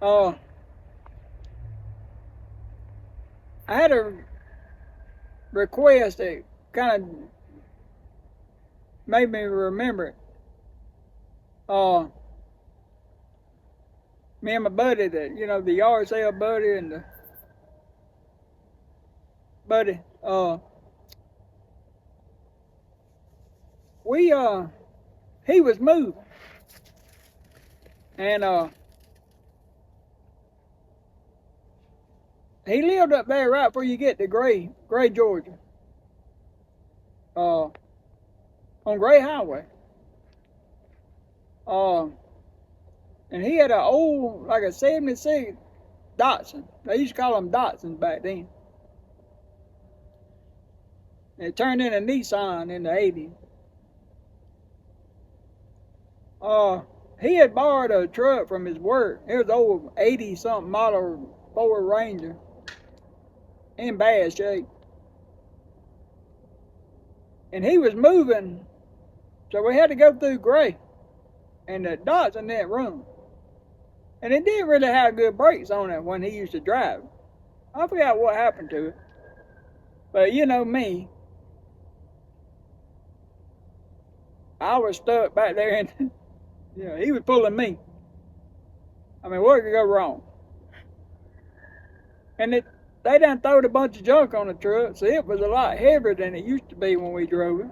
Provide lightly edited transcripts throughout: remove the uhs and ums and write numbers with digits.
Uh, I had a request that kind of made me remember it. Uh, Me and my buddy, the yard sale buddy and the buddy, we he was moving, and he lived up there right before you get to Gray, Georgia, uh, on Gray Highway. Uh, and he had an old, like a '76 Datsun. They used to call them Datsuns back then. And it turned into Nissan in the '80s. Uh, he had borrowed a truck from his work. It was an old 80 something model Ford Ranger in bad shape. And he was moving, so we had to go through Gray. And the Datsun didn't run. And it didn't really have good brakes on it when he used to drive. I forgot what happened to it. But you know me, I was stuck back there and he was pulling me. I mean, what could go wrong? And they done throwed a bunch of junk on the truck, so it was a lot heavier than it used to be when we drove it.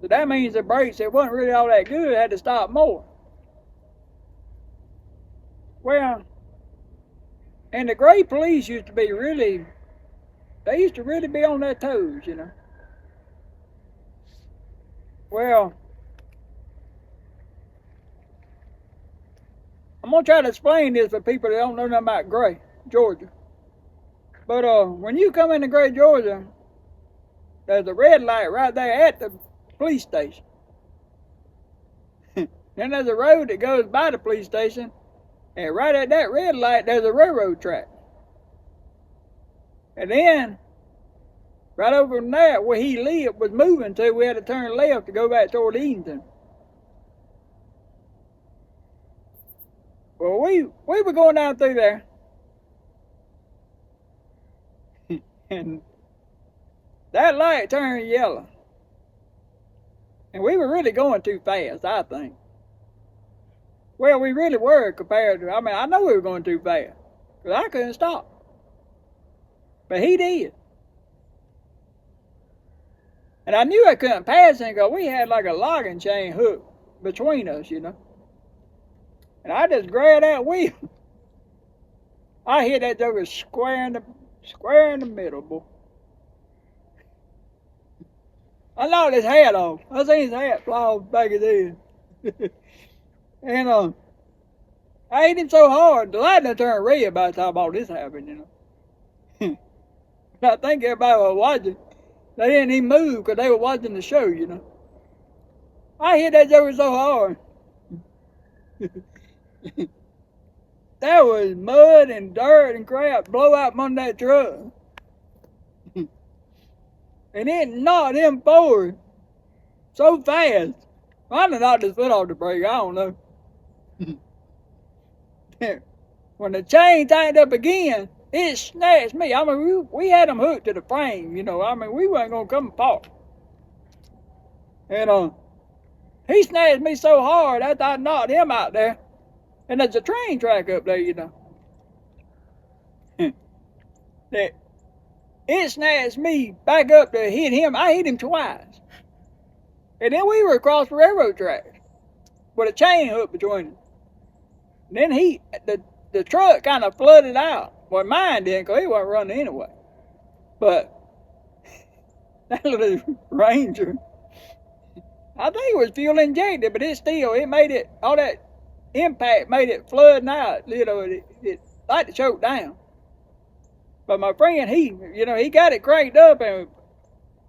So that means the brakes, it wasn't really all that good, had to stop more. Well, and the Gray police used to be really, they used to really be on their toes. Well, I'm going to try to explain this for people that don't know nothing about Gray, Georgia. But when you come into Gray, Georgia, there's a red light right there at the police station. Then there's a road that goes by the police station, and right at that red light, there's a railroad track. And then, right over from there, where he lived, was moving to, we had to turn left to go back toward Edenton. Well, we were going down through there, and that light turned yellow. And we were really going too fast, I think. Well, we really were compared to, I know we were going too fast, because I couldn't stop. But he did. And I knew I couldn't pass him because we had like a logging chain hook between us. And I just grabbed that wheel. I hit that joker square in the middle, boy. I knocked his hat off. I seen his hat fly off the back of his head. And I hit him so hard, the light done turned red by the time all this happened. I think everybody was watching. They didn't even move because they were watching the show. I hit that joker so hard. There was mud and dirt and crap blow out from under that truck. And it knocked him forward so fast. I done knocked his foot off the brake, I don't know. When the chain tightened up again, it snatched me. We had him hooked to the frame, we wasn't going to come apart. And he snatched me so hard after I knocked him out there. And there's a train track up there, that it snatched me back up to hit him. I hit him twice. And then we were across the railroad track with a chain hook between us. And then the truck kind of flooded out. Well, mine didn't, because he wasn't running anyway. But that little Ranger, I think it was fuel injected, but it made it, all that impact made it flood out. It like to choke down. But my friend, he got it cranked up, and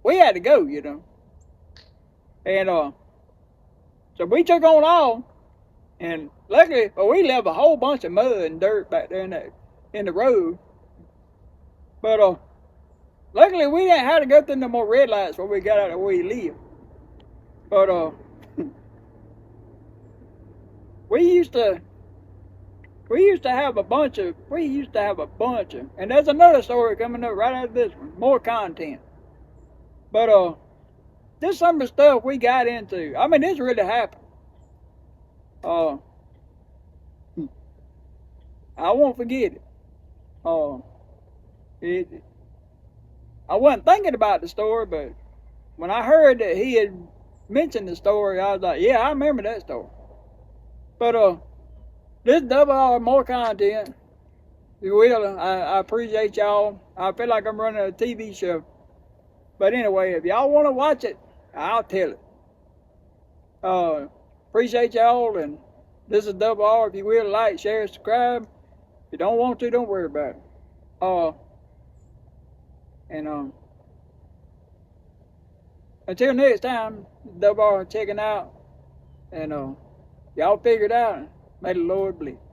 we had to go. And so we took on off, and luckily, we left a whole bunch of mud and dirt back there in the road. But luckily, we didn't have to go through no more red lights when we got out of where we lived. But we used to We used to have a bunch of, and there's another story coming up right after this one, more content. But this some of the stuff we got into. I mean, this really happened. Uh, I won't forget it. Uh, it. I wasn't thinking about the story, but when I heard that he had mentioned the story, I was like, yeah, I remember that story. But this double R more content. You will. I appreciate y'all. I feel like I'm running a TV show. But anyway, if y'all want to watch it, I'll tell it. Appreciate y'all, and this is double R. If you will, like, share, subscribe. If you don't want to, don't worry about it. And until next time, double R checking out, and y'all figure it out. May the Lord bless.